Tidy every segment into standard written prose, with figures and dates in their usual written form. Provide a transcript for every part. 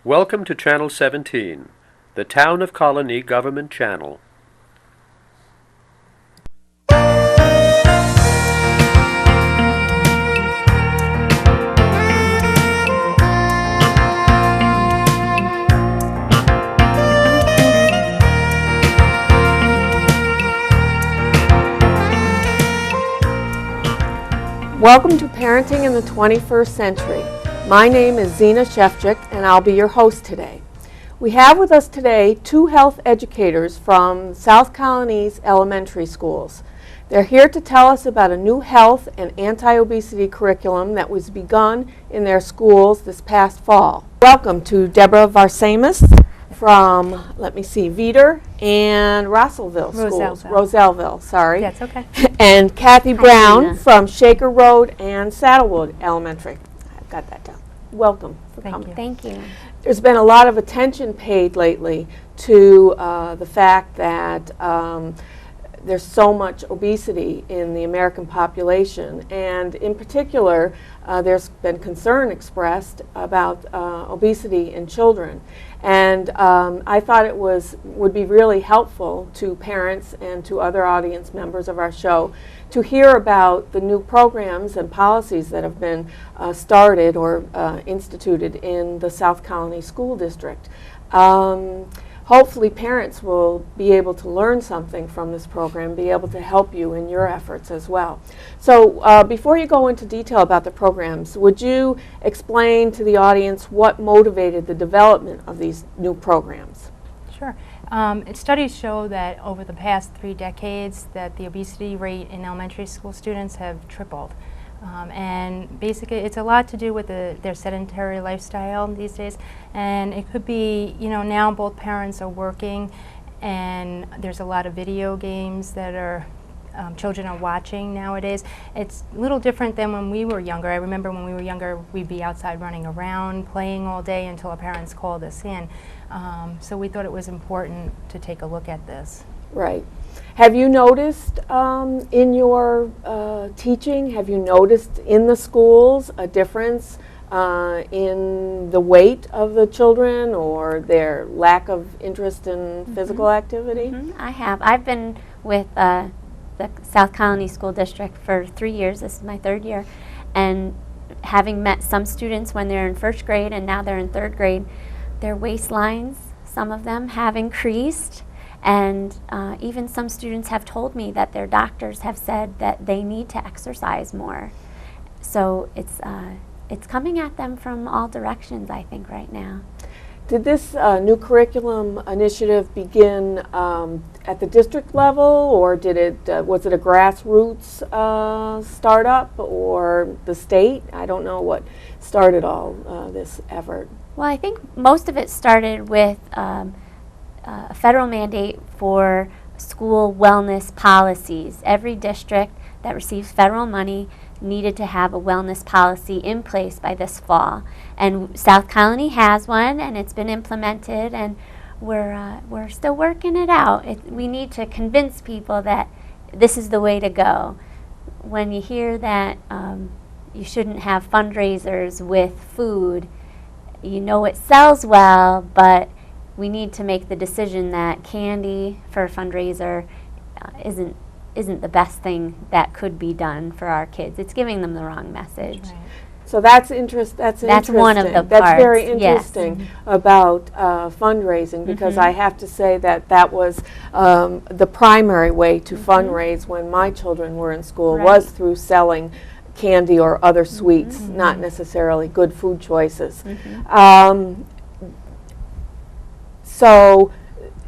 Welcome to Channel 17, the Town of Colonie Government Channel. Welcome to Parenting in the 21st Century. My name is Zina Shevchik, and I'll be your host today. We have with us today two health educators from South Colonie's elementary schools. They're here to tell us about a new health and anti-obesity curriculum that was begun in their schools this past fall. Welcome to Debra Varsames from, Veeder and Rossellville schools. Roselleville, sorry. That's okay. And Kathy Hi, Brown Zina. from Shaker Road and Saddlewood Elementary. I've got that down. Welcome for Thank coming. you. Thank you. There's been a lot of attention paid lately to the fact that there's so much obesity in the American population, and in particular, there's been concern expressed about obesity in children. And I thought it would be really helpful to parents and to other audience members of our show to hear about the new programs and policies that have been started or instituted in the South Colonie School District. Hopefully parents will be able to learn something from this program, be able to help you in your efforts as well. So before you go into detail about the programs, would you explain to the audience what motivated the development of these new programs? Sure. Studies show that over the past 3 decades that the obesity rate in elementary school students have tripled. And basically it's a lot to do with their sedentary lifestyle these days, and it could be, now both parents are working and there's a lot of video games that are children are watching nowadays. It's a little different than when we were younger. I remember when we were younger we'd be outside running around playing all day until our parents called us in. So we thought it was important to take a look at this. Right. Have you noticed in your teaching, have you noticed in the schools a difference in the weight of the children or their lack of interest in physical activity? I have. I've been with the South Colonie School District for 3 years. This is my 3rd year. And having met some students when they're in 1st grade and now they're in 3rd grade, their waistlines, some of them, have increased. And even some students have told me that their doctors have said that they need to exercise more. So it's coming at them from all directions, I think, right now. Did this new curriculum initiative begin at the district level, or was it a grassroots startup, or the state? I don't know what started all this effort. Well, I think most of it started with a federal mandate for school wellness policies. Every district that receives federal money needed to have a wellness policy in place by this fall. And South Colonie has one, and it's been implemented, and we're still working it out. We need to convince people that this is the way to go. When you hear that you shouldn't have fundraisers with food, it sells well, but we need to make the decision that candy for a fundraiser isn't the best thing that could be done for our kids. It's giving them the wrong message. Right. So that's interesting. That's one of the That's parts, very yes. interesting about fundraising, because I have to say that was the primary way to fundraise when my children were in school, Right. was through selling candy or other sweets, not necessarily good food choices. So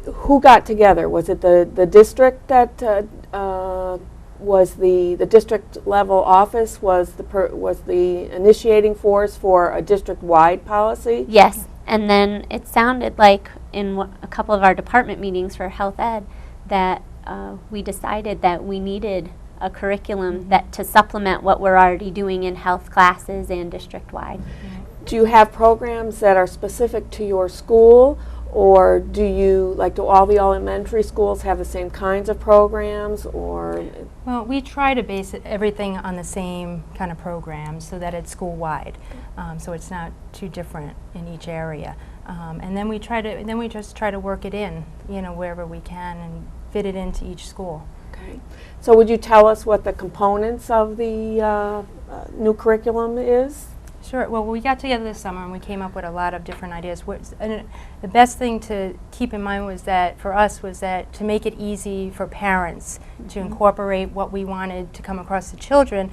who got together? Was it the district that was the district level office was the initiating force for a district-wide policy? Yes, and then it sounded like in a couple of our department meetings for health ed that we decided that we needed a curriculum that to supplement what we're already doing in health classes and district-wide. Do you have programs that are specific to your school, or do all the elementary schools have the same kinds of programs, or? Well, we try to base everything on the same kind of program so that it's school-wide, so it's not too different in each area. And then we just try to work it in, wherever we can and fit it into each school. Okay. So would you tell us what the components of the new curriculum is? Sure. Well, we got together this summer and we came up with a lot of different ideas. And the best thing to keep in mind was that, for us, was that to make it easy for parents to incorporate what we wanted to come across to children,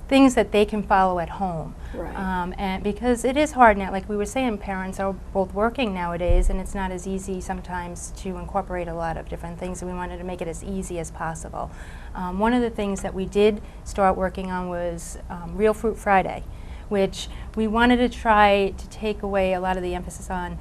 things that they can follow at home. Right. And because it is hard now, like we were saying, parents are both working nowadays, and it's not as easy sometimes to incorporate a lot of different things, and we wanted to make it as easy as possible. One of the things that we did start working on was Real Fruit Friday, which we wanted to try to take away a lot of the emphasis on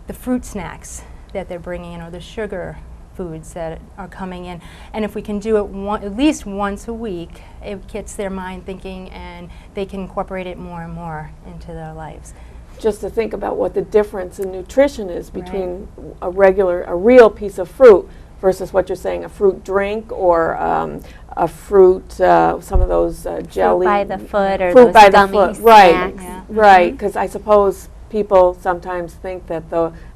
the fruit snacks that they're bringing in, or the sugar foods that are coming in. And if we can do it at least once a week, it gets their mind thinking and they can incorporate it more and more into their lives. Just to think about what the difference in nutrition is between a real piece of fruit versus what you're saying, a fruit drink or a fruit, some of those jelly. Fruit by the foot or fruit those by gummy the foot. snacks. Right, Yeah. right, because I suppose people sometimes think that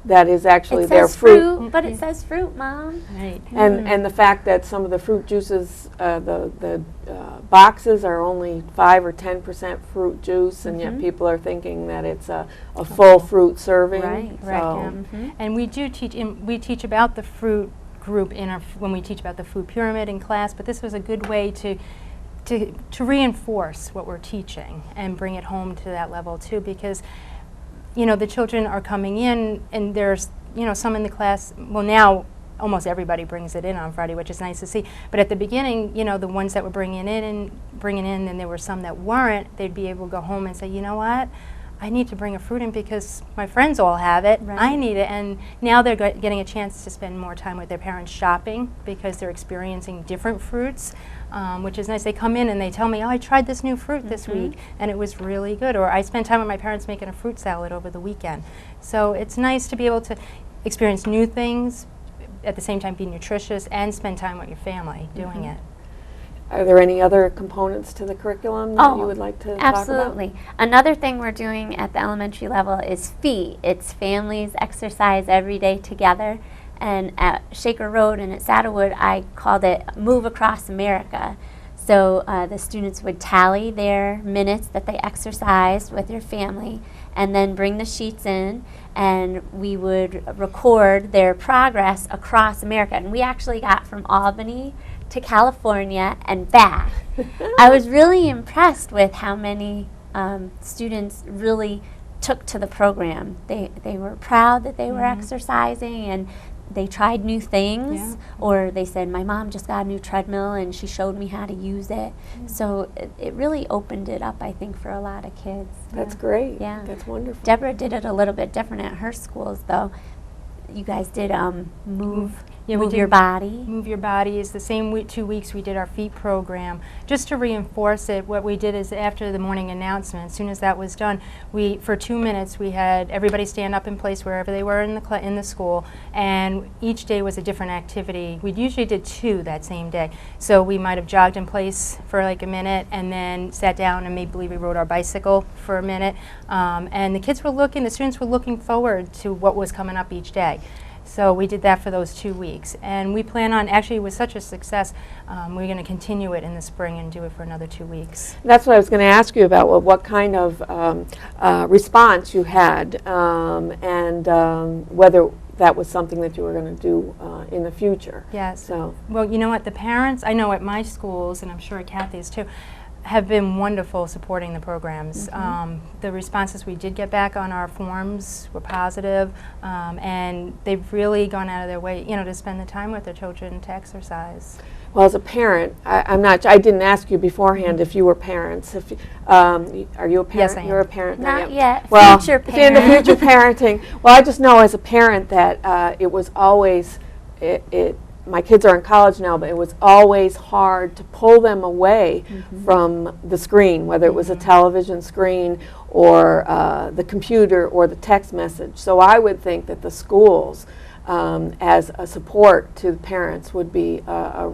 that is actually It their says fruit. fruit, but it says fruit, Mom. Right. And the fact that some of the fruit juices, the boxes are only 5 or 10% fruit juice, and yet people are thinking that it's a full fruit serving. Right, right, So, yeah. And we do teach about the fruit group when we teach about the food pyramid in class, but this was a good way to reinforce what we're teaching and bring it home to that level too, because the children are coming in and there's some in the class. Well, now almost everybody brings it in on Friday, which is nice to see. But at the beginning, the ones that were bringing in, and there were some that weren't, they'd be able to go home and say, you know what, I need to bring a fruit in because my friends all have it. Right. I need it. And now they're getting a chance to spend more time with their parents shopping because they're experiencing different fruits, which is nice. They come in and they tell me, oh, I tried this new fruit this week and it was really good. Or I spent time with my parents making a fruit salad over the weekend. So it's nice to be able to experience new things, at the same time be nutritious and spend time with your family doing it. are there any other components to the curriculum that you would like to talk about? Absolutely. Another thing we're doing at the elementary level is FEE. It's families exercise every day together. And at Shaker Road and at Saddlewood, I called it Move Across America. So the students would tally their minutes that they exercised with their family and then bring the sheets in, and we would record their progress across America. And we actually got from Albany to California and back. I was really impressed with how many students really took to the program. They were proud that they were exercising, and they tried new things, or they said, my mom just got a new treadmill and she showed me how to use it. So it really opened it up, I think, for a lot of kids. That's great. Yeah. That's wonderful. Debra did it a little bit different at her schools, though. You guys did move your body. Move Your Body is the same 2 weeks we did our feet program. Just to reinforce it, what we did is after the morning announcement, as soon as that was done, for 2 minutes we had everybody stand up in place wherever they were in the school, and each day was a different activity. We usually did 2 that same day. So we might have jogged in place for like a minute and then sat down and maybe we rode our bicycle for a minute. And the students were looking forward to what was coming up each day. So we did that for those 2 weeks. And we plan on, actually it was such a success, we're going to continue it in the spring and do it for another 2 weeks. That's what I was going to ask you about, what kind of response you had, and whether that was something that you were going to do in the future. Yes. So. Well, you know what, the parents, I know at my schools, and I'm sure at Kathy's too, have been wonderful supporting the programs. The responses we did get back on our forms were positive, and they've really gone out of their way, to spend the time with their children to exercise. Well, as a parent, I didn't ask you beforehand if you were parents. Are you a parent? Yes, I am. You're a parent? Not yet. Well, Future in the parent. future parenting. Well, I just know as a parent that it was always, my kids are in college now, but it was always hard to pull them away from the screen, whether it was a television screen or the computer or the text message. So I would think that the schools as a support to the parents would be a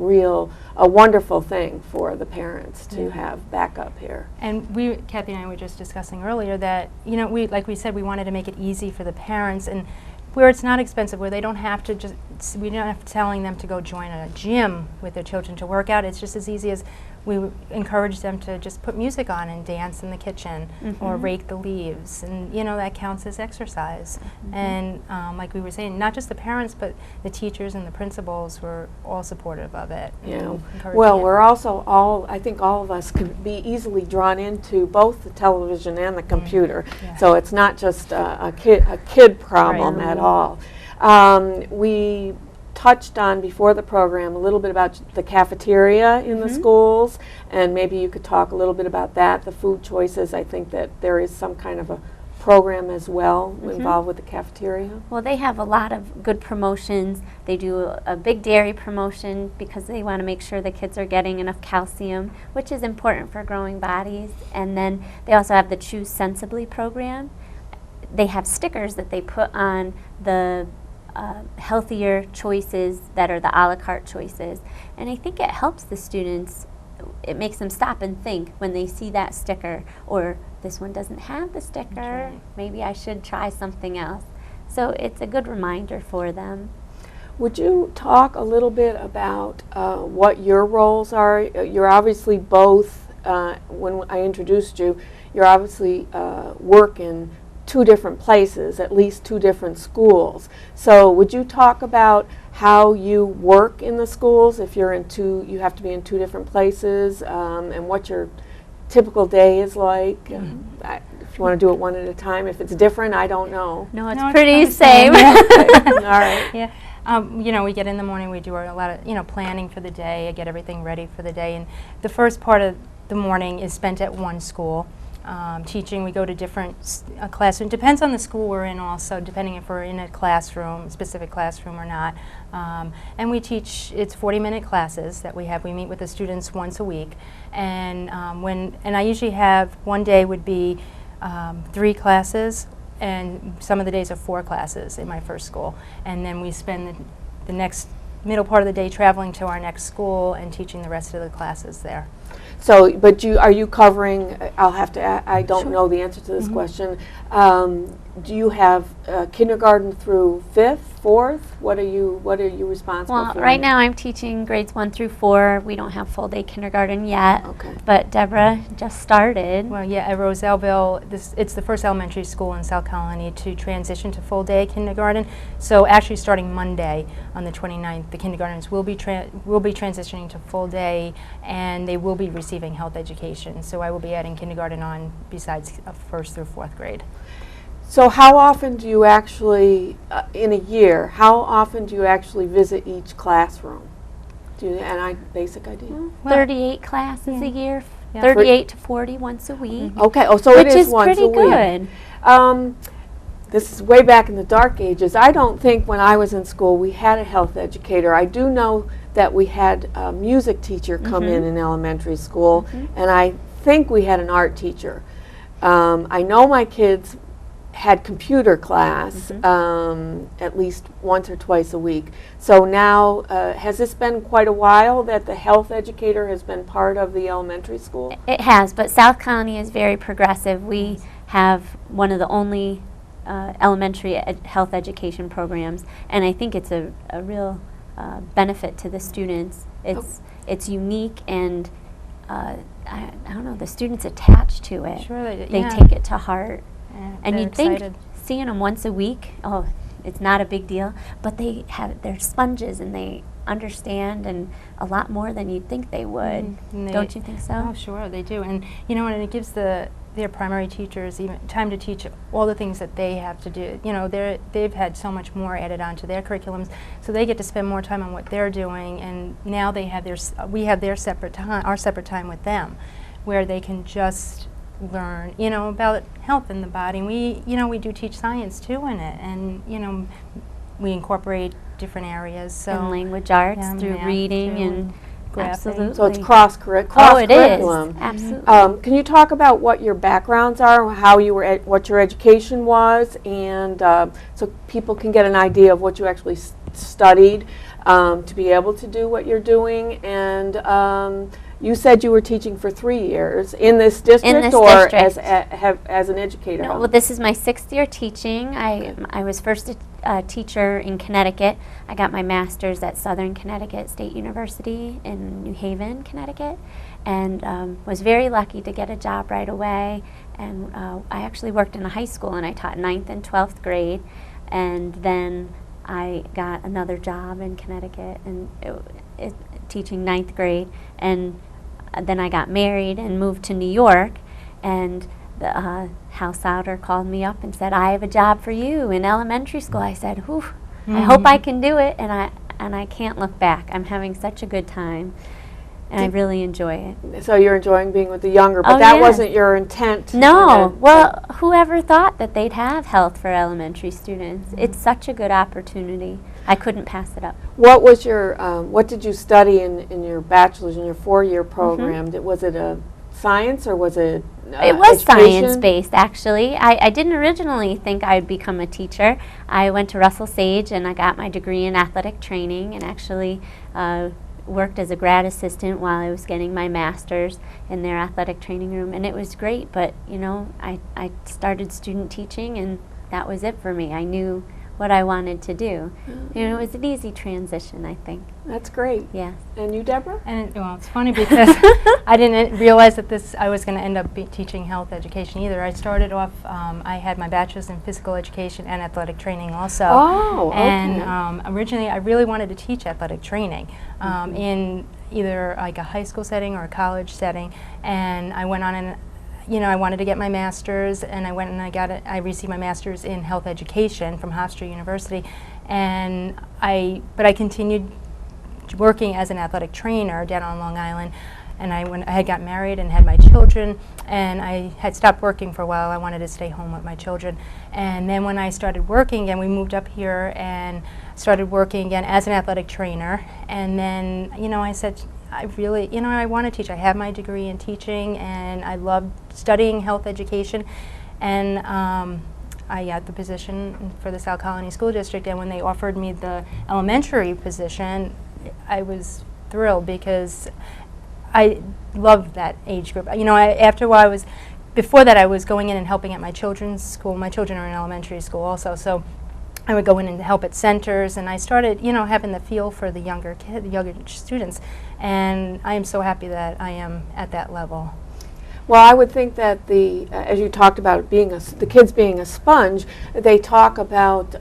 wonderful thing for the parents to have backup here. And Kathy and I were just discussing earlier that, like we said, we wanted to make it easy for the parents, and where it's not expensive, where they don't have to we don't have to telling them to go join a gym with their children to work out. It's just as easy as we encourage them to just put music on and dance in the kitchen or rake the leaves, and that counts as exercise. And like we were saying, not just the parents, but the teachers and the principals were all supportive of it. Well, we're also I think all of us could be easily drawn into both the television and the computer. So it's not just a kid problem at all. We touched on before the program a little bit about the cafeteria in the schools, and maybe you could talk a little bit about that, the food choices. I think that there is some kind of a program as well involved with the cafeteria. Well, they have a lot of good promotions. They do a big dairy promotion because they want to make sure the kids are getting enough calcium, which is important for growing bodies. And then they also have the Choose Sensibly program. They have stickers that they put on the healthier choices that are the a la carte choices, and I think it helps the students. It makes them stop and think when they see that sticker, or this one doesn't have the sticker, maybe I should try something else. So it's a good reminder for them. Would you talk a little bit about what your roles are? You're obviously both, when I introduced you, you're obviously work in two different places, at least two different schools. So would you talk about how you work in the schools if you're you have to be in two different places, and what your typical day is like? If you want to do it one at a time. If it's different, I don't know. No, it's pretty same. All right. Yeah. We get in the morning, we do a lot of, planning for the day, get everything ready for the day. And the first part of the morning is spent at one school. Teaching, we go to different classrooms. Depends on the school we're in also, depending if we're in a classroom, specific classroom or not. And we teach, it's 40-minute classes that we have. We meet with the students once a week. And I usually have, one day would be 3 classes, and some of the days are 4 classes in my first school. And then we spend the next middle part of the day traveling to our next school and teaching the rest of the classes there. So, but are you covering, I don't know the answer to this question. Do you have kindergarten through 5th, 4th? What are you responsible for? Well, right now I'm teaching grades 1 through 4. We don't have full day kindergarten yet. Okay. But Debra just started. Well, yeah, at Roselleville, it's the first elementary school in South Colonie to transition to full day kindergarten. So actually starting Monday on the 29th, the kindergartners will be transitioning to full day, and they will be receiving health education. So I will be adding kindergarten on besides 1st through 4th grade. So how often do you actually, in a year, how often do you actually visit each classroom? Do you have an basic idea? 38 classes a year, 38 to 40 once a week. Okay, so it is once a week. Which is pretty good. This is way back in the dark ages. I don't think when I was in school we had a health educator. I do know that we had a music teacher come in elementary school, and I think we had an art teacher. I know my kids had computer class at least once or twice a week. So now, has this been quite a while that the health educator has been part of the elementary school? It has, but South Colonie is very progressive. We have one of the only elementary health education programs, and I think it's a real benefit to the students. It's unique, and I don't know, the students attached to it. Sure they do. They take it to heart. And you'd excited. think seeing them once a week, it's not a big deal, but they're sponges and they understand and a lot more than you'd think they would. Don't you think so? Oh, sure, they do. And and it gives their primary teachers even time to teach all the things that they have to do. They've had so much more added onto their curriculums, so they get to spend more time on what they're doing. And now they have we have our separate time with them, where they can just learn, about health in the body. And we do teach science too in it, and we incorporate different areas. So and language arts through reading and Absolutely. So it's cross-curriculum. Oh, it is. Absolutely. Can you talk about what your backgrounds are, how you were, what your education was, and so people can get an idea of what you actually studied to be able to do what you're doing? And you said you were teaching for 3 years in this district, or as an educator? No, well, this is my 6th year teaching. I was first a teacher in Connecticut. I got my master's at Southern Connecticut State University in New Haven, Connecticut, and was very lucky to get a job right away. And I actually worked in a high school, and I taught 9th and 12th grade, and then I got another job in Connecticut and teaching 9th grade, and then I got married and moved to New York, and the house outer called me up and said, "I have a job for you in elementary school." I said, "Whew, I hope I can do it," and I can't look back. I'm having such a good time, and I really enjoy it. So you're enjoying being with the younger, but that wasn't your intent? No. Well, whoever thought that they'd have health for elementary students? It's such a good opportunity. I couldn't pass it up. What was your, what did you study in your bachelor's, in your 4-year program? Was it a science, or was it It was education? science-based, actually. I didn't originally think I'd become a teacher. I went to Russell Sage, and I got my degree in athletic training, and actually worked as a grad assistant while I was getting my master's in their athletic training room, and it was great. But, you know, I started student teaching, and that was it for me. I knew what I wanted to do. You know, it was an easy transition, I think. That's great. Yes. And you, Deborah? And well, it's funny because I didn't realize that I was going to end up teaching health education either. I started off, I had my bachelor's in physical education and athletic training also. Oh, okay. And originally I really wanted to teach athletic training in either like a high school setting or a college setting. And I went on and I wanted to get my master's, and I went and I got it. I received my master's in health education from Hofstra University, and but I continued working as an athletic trainer down on Long Island. And I had got married and had my children, and I had stopped working for a while. I wanted to stay home with my children, and then when I started working again, we moved up here and started working again as an athletic trainer. And then I said, I really, I want to teach. I have my degree in teaching, and I love studying health education. And I got the position for the South Colonie School District, and when they offered me the elementary position, I was thrilled because I loved that age group. After a while, before that I was going in and helping at my children's school. My children are in elementary school also, so I would go in and help at centers, and I started, having the feel for the younger students, and I am so happy that I am at that level. Well, I would think that as you talked about the kids being a sponge, they talk about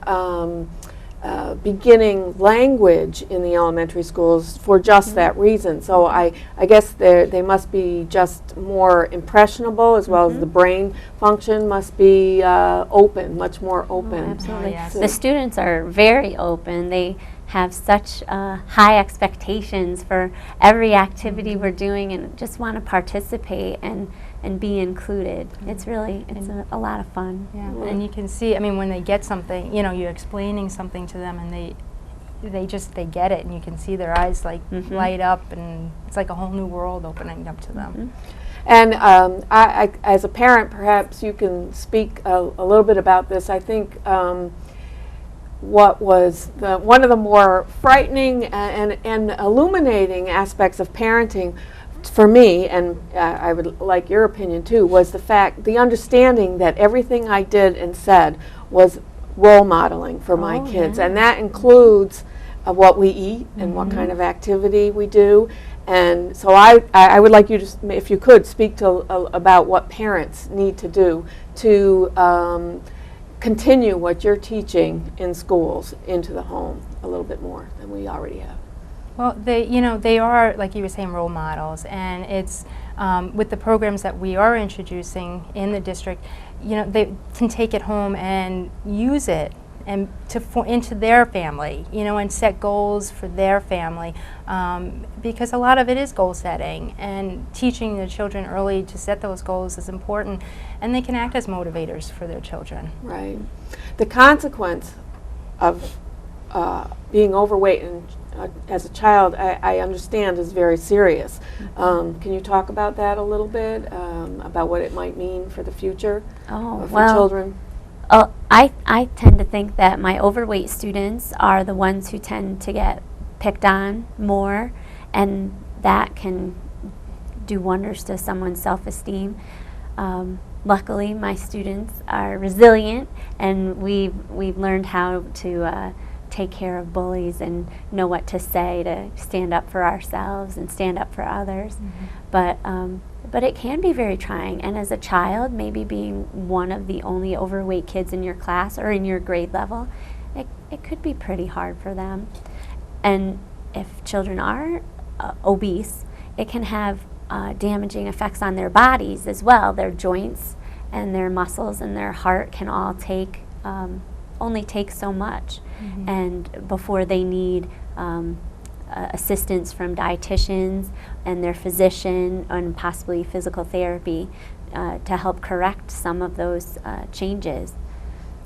beginning language in the elementary schools for just that reason. So I guess they must be just more impressionable, as well as the brain function must be open, much more open. Oh, absolutely. Yes. The students are very open. They have such high expectations for every activity we're doing, and just want to participate and be included. It's really, a lot of fun. Yeah, and you can see, when they get something, you're explaining something to them, and they get it, and you can see their eyes light up, and it's like a whole new world opening up to them. And I, as a parent, perhaps you can speak a little bit about this. I think what was one of the more frightening and illuminating aspects of parenting for me, and I would like your opinion too, was the understanding that everything I did and said was role modeling for my kids. And that includes what we eat and what kind of activity we do. And so I would like you to, if you could, speak to about what parents need to do to continue what you're teaching in schools into the home a little bit more than we already have. Well, they are, like you were saying, role models, and it's with the programs that we are introducing in the district, they can take it home and use it and into their family, and set goals for their family, because a lot of it is goal setting, and teaching the children early to set those goals is important, and they can act as motivators for their children. Right. The consequence of being overweight and as a child, I understand is very serious. Can you talk about that a little bit, about what it might mean for the future for children? I tend to think that my overweight students are the ones who tend to get picked on more, and that can do wonders to someone's self-esteem. Luckily, my students are resilient, and we've learned how to take care of bullies and know what to say to stand up for ourselves and stand up for others. But it can be very trying, and as a child, maybe being one of the only overweight kids in your class or in your grade level, it could be pretty hard for them. And if children are obese, it can have damaging effects on their bodies as well. Their joints and their muscles and their heart can all only take so much, and before they need assistance from dietitians and their physician and possibly physical therapy to help correct some of those changes.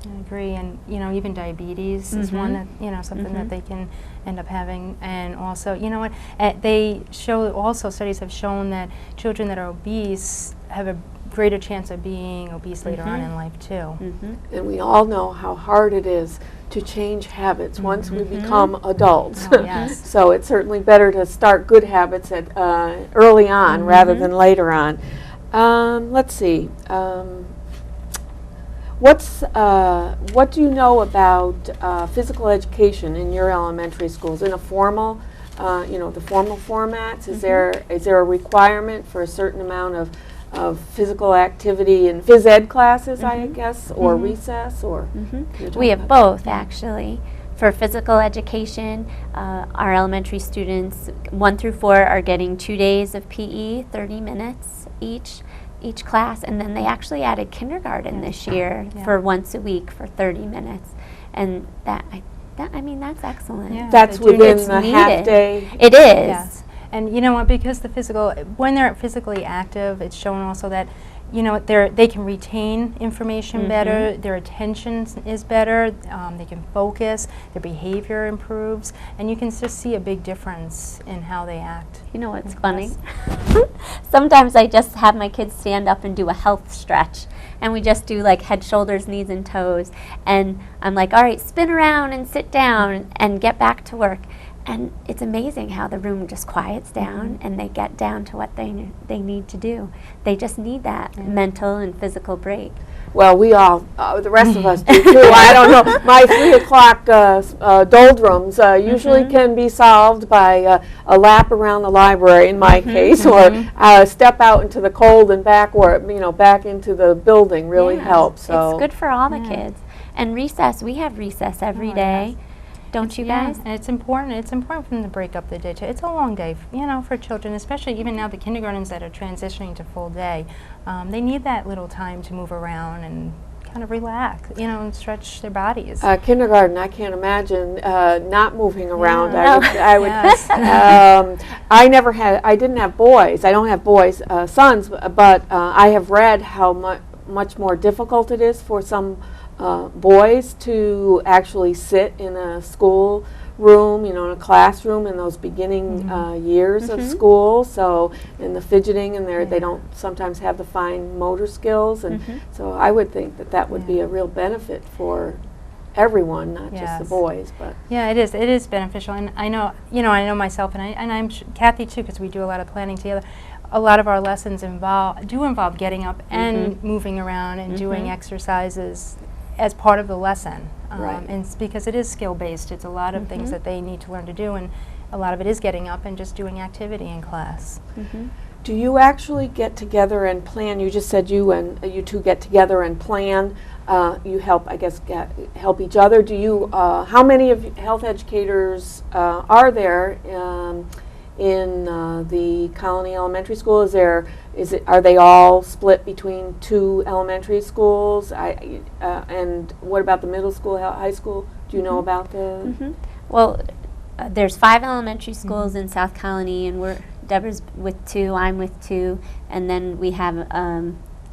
I agree, and even diabetes is one that something that they can end up having, and also they show also studies have shown that children that are obese have a greater chance of being obese later on in life too. And we all know how hard it is to change habits once we become adults. Oh, yes. So it's certainly better to start good habits at early on rather than later on. Let's see. What do you know about physical education in your elementary schools? In a formal, the formal formats, is there a requirement for a certain amount of physical activity in phys ed classes, I guess, or recess, or? We have both, actually. For physical education, our elementary students 1 through 4 are getting 2 days of PE, 30 minutes each class, and then they actually added kindergarten this year for once a week for 30 minutes, and that's excellent. Yeah, that's within the half day. It is. Yes. And you know what? Because when they're physically active, it's shown also that they can retain information better. Their attention is better. They can focus. Their behavior improves, and you can just see a big difference in how they act. You know what's funny? Sometimes I just have my kids stand up and do a health stretch, and we just do like head, shoulders, knees, and toes. And I'm like, all right, spin around and sit down and get back to work. And it's amazing how the room just quiets down and they get down to what they need to do. They just need that mental and physical break. Well, we all, the rest of us do too. I don't know. My 3 o'clock doldrums usually can be solved by a lap around the library, in my case, or step out into the cold and back into the building really helps. So it's good for all the kids. And recess, we have recess every day. Yes. Don't you guys? And it's important. It's important for them to break up the day too. It's a long day, for children, especially even now the kindergartens that are transitioning to full day. They need that little time to move around and kind of relax, and stretch their bodies. Kindergarten, I can't imagine not moving around. Yeah. I would. I didn't have boys. I don't have boys, sons, but I have read how much more difficult it is for some boys to actually sit in a school room, in a classroom in those beginning years of school. So, in the fidgeting, and they don't sometimes have the fine motor skills, and so I would think that would be a real benefit for everyone, not just the boys. But it is. It is beneficial, and I know, I know myself, and I'm Kathy too, because we do a lot of planning together. A lot of our lessons involve getting up and moving around and doing exercises as part of the lesson, and it's because it is skill-based. It's a lot of things that they need to learn to do, and a lot of it is getting up and just doing activity in class. Do you actually get together and plan? You just said you two get together and plan. You help, I guess, help each other. Do you? How many of health educators are there in the Colonie Elementary School? Are they all split between 2 elementary schools? And what about the middle school, high school? Do you know about the? Well, there's 5 elementary schools in South Colonie, and Debra's with 2, I'm with 2, and then we have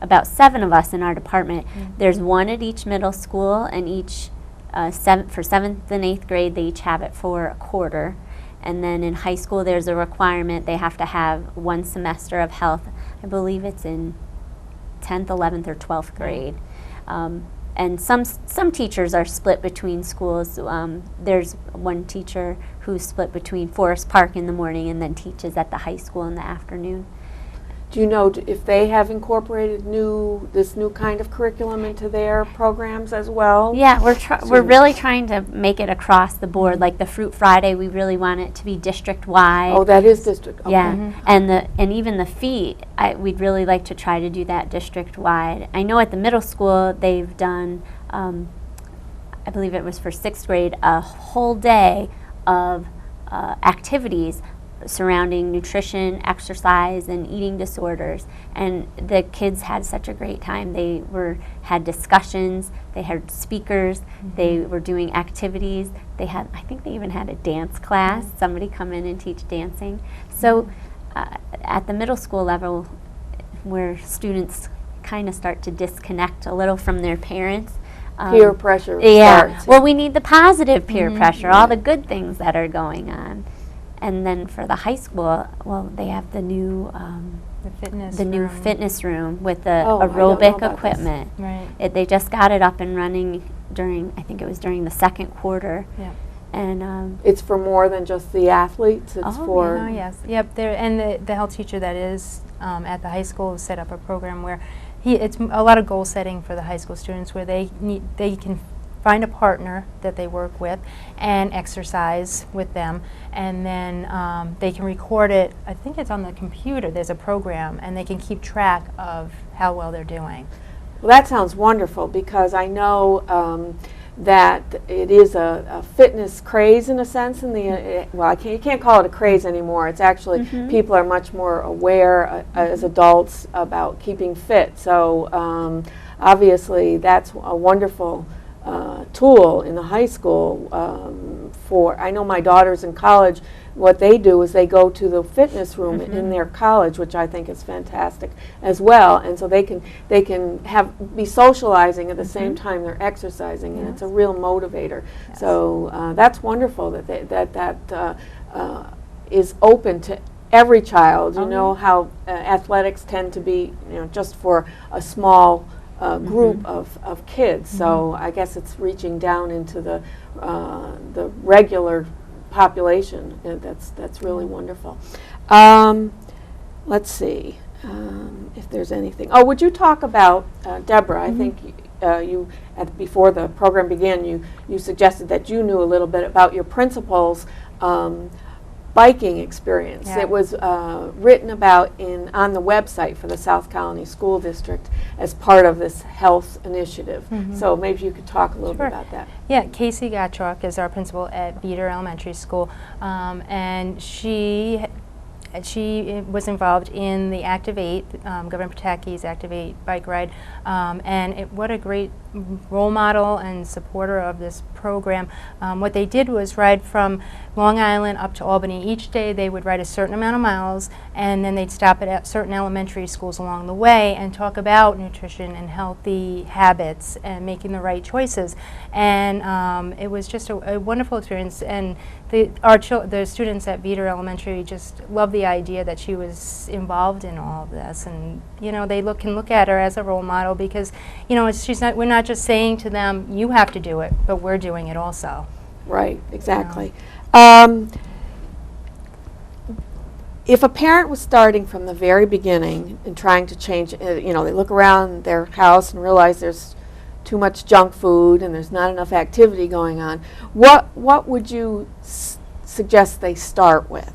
about 7 of us in our department. There's 1 at each middle school and each For 7th and 8th grade, they each have it for a quarter. And then in high school, there's a requirement they have to have 1 semester of health. I believe it's in 10th, 11th, or 12th grade. And some teachers are split between schools. There's one teacher who's split between Forest Park in the morning and then teaches at the high school in the afternoon. Do you know if they have incorporated this new kind of curriculum into their programs as well? Yeah, we're really trying to make it across the board. Like the Fruit Friday, we really want it to be district-wide. Oh, that is district. Okay. Yeah, and even the fee, we'd really like to try to do that district-wide. I know at the middle school they've done, I believe it was for 6th grade, a whole day of activities surrounding nutrition, exercise, and eating disorders, and the kids had such a great time. They had discussions, they had speakers, they were doing activities. I think they even had a dance class, somebody come in and teach dancing. So at the middle school level, where students kind of start to disconnect a little from their parents, peer pressure starts. Well, we need the positive peer pressure, all the good things that are going on. And then for the high school, well, they have the new new fitness room with the aerobic equipment. Right. They just got it up and running I think it was during the 2nd quarter. Yeah. And it's for more than just the athletes. It's for Oh yes. Yep. And the health teacher that is at the high school set up a program where it's a lot of goal setting for the high school students, where they can find a partner that they work with and exercise with them, and then they can record it. I think it's on the computer. There's a program, and they can keep track of how well they're doing. Well, that sounds wonderful, because I know that it is a fitness craze in a sense. You can't call it a craze anymore. It's actually people are much more aware as adults about keeping fit. So obviously that's a wonderful tool in the high school. I know my daughter's in college. What they do is they go to the fitness room in their college, which I think is fantastic as well. And so they can be socializing at the same time they're exercising, and it's a real motivator. Yes. So that's wonderful that is open to every child. You know how athletics tend to be, just for a small group of kids. So I guess it's reaching down into the regular population. That's really wonderful. Let's see if there's anything. Oh, would you talk about Debra? I think you before the program began, you suggested that you knew a little bit about your principal's biking experience. Yeah. It was written about on the website for the South Colony School District as part of this health initiative. So maybe you could talk a little bit about that. Yeah, Casey Gottschalk is our principal at Beater Elementary School, and she was involved in the Active 8, Governor Pataki's Active 8 bike ride, and what a great role model and supporter of this program. What they did was ride from Long Island up to Albany. Each day they would ride a certain amount of miles, and then they'd stop at certain elementary schools along the way and talk about nutrition and healthy habits and making the right choices. And it was just a wonderful experience. And the students at Beater Elementary just loved the idea that she was involved in all of this, and they can look at her as a role model, because we're not just saying to them, you have to do it, but we're doing it also. Right, exactly. If a parent was starting from the very beginning and trying to change, they look around their house and realize there's too much junk food and there's not enough activity going on, what would you suggest they start with?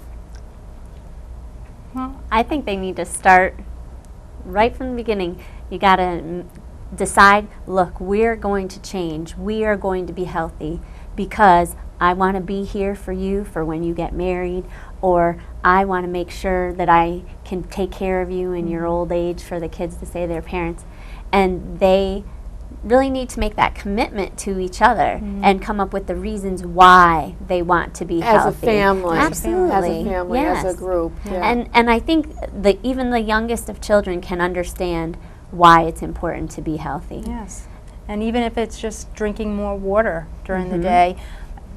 Well, I think they need to start right from the beginning. You got to decide, look, we're going to change. We are going to be healthy because I want to be here for you for when you get married, or I want to make sure that I can take care of you in your old age, for the kids to say to their parents. And they really need to make that commitment to each other and come up with the reasons why they want to be healthy. As a family. Absolutely. As a family, yes. as a group. Yeah. And I think even the youngest of children can understand why it's important to be healthy. Yes. And even if it's just drinking more water during the day,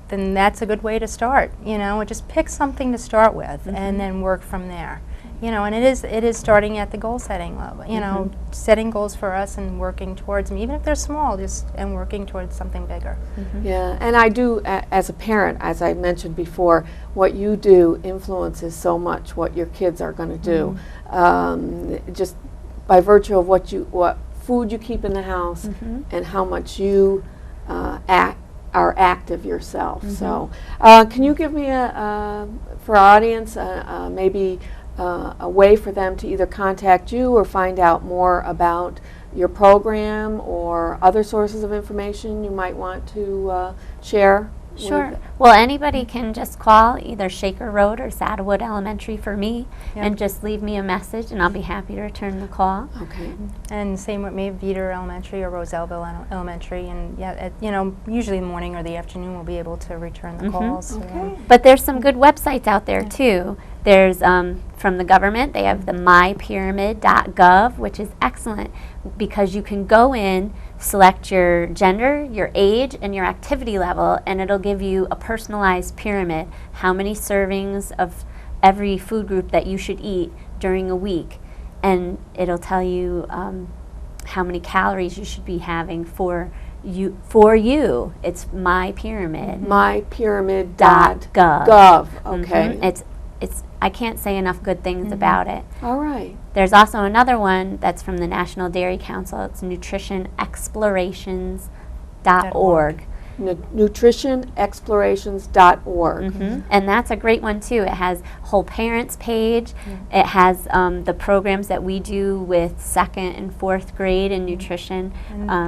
then that's a good way to start. You know, just pick something to start with and then work from there. You know, and it is starting at the goal setting level. You know, setting goals for us and working towards them, even if they're small, and working towards something bigger. Yeah, and I do, as a parent, as I mentioned before, what you do influences so much what your kids are going to do. Just by virtue of what food you keep in the house and how much you are active yourself. So, can you give me for our audience, maybe a way for them to either contact you or find out more about your program or other sources of information you might want to share? Sure. Well, anybody can just call either Shaker Road or Saddlewood Elementary for me and just leave me a message, and I'll be happy to return the call. Okay. And same with me, Veeder Elementary or Roselleville Elementary, and you know, usually the morning or the afternoon we'll be able to return the calls. Okay. But there's some good websites out there too. There's from the government, they have the mypyramid.gov, which is excellent because you can go in, select your gender, your age, and your activity level, and it'll give you a personalized pyramid, how many servings of every food group that you should eat during a week. And it'll tell you how many calories you should be having for you. It's My Pyramid. Mypyramid.gov. Okay. It's I can't say enough good things about it. All right. There's also another one that's from the National Dairy Council. It's nutritionexplorations.org. Nutritionexplorations.org. And that's a great one too. It has whole parents page. It has the programs that we do with 2nd and 4th grade in nutrition,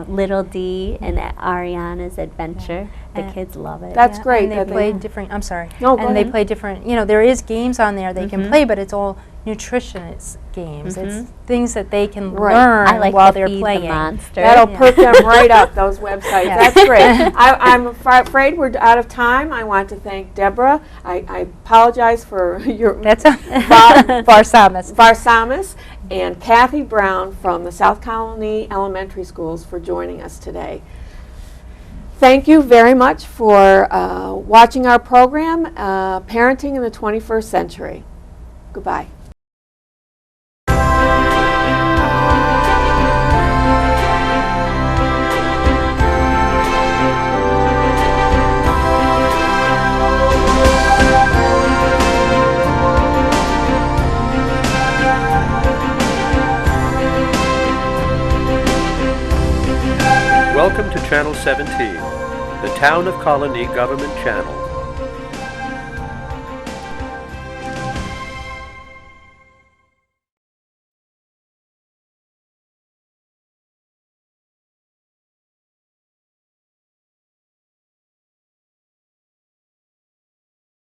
Little D and Ariana's Adventure. The kids love it. That's great. And they play different, I'm sorry. No, go and they ahead. play different, you know, there is games on there they can play, but it's all nutritionist games. It's things that they can learn I like while to they're feed playing. the monster. That'll perk them right up, those websites. That's great. I'm afraid we're out of time. I want to thank Debra. I apologize for your That's Varsames. Varsames and Kathy Brown from the South Colonie Elementary Schools for joining us today. Thank you very much for watching our program, Parenting in the 21st Century. Goodbye. Welcome to Channel 17, the Town of Colonie Government Channel.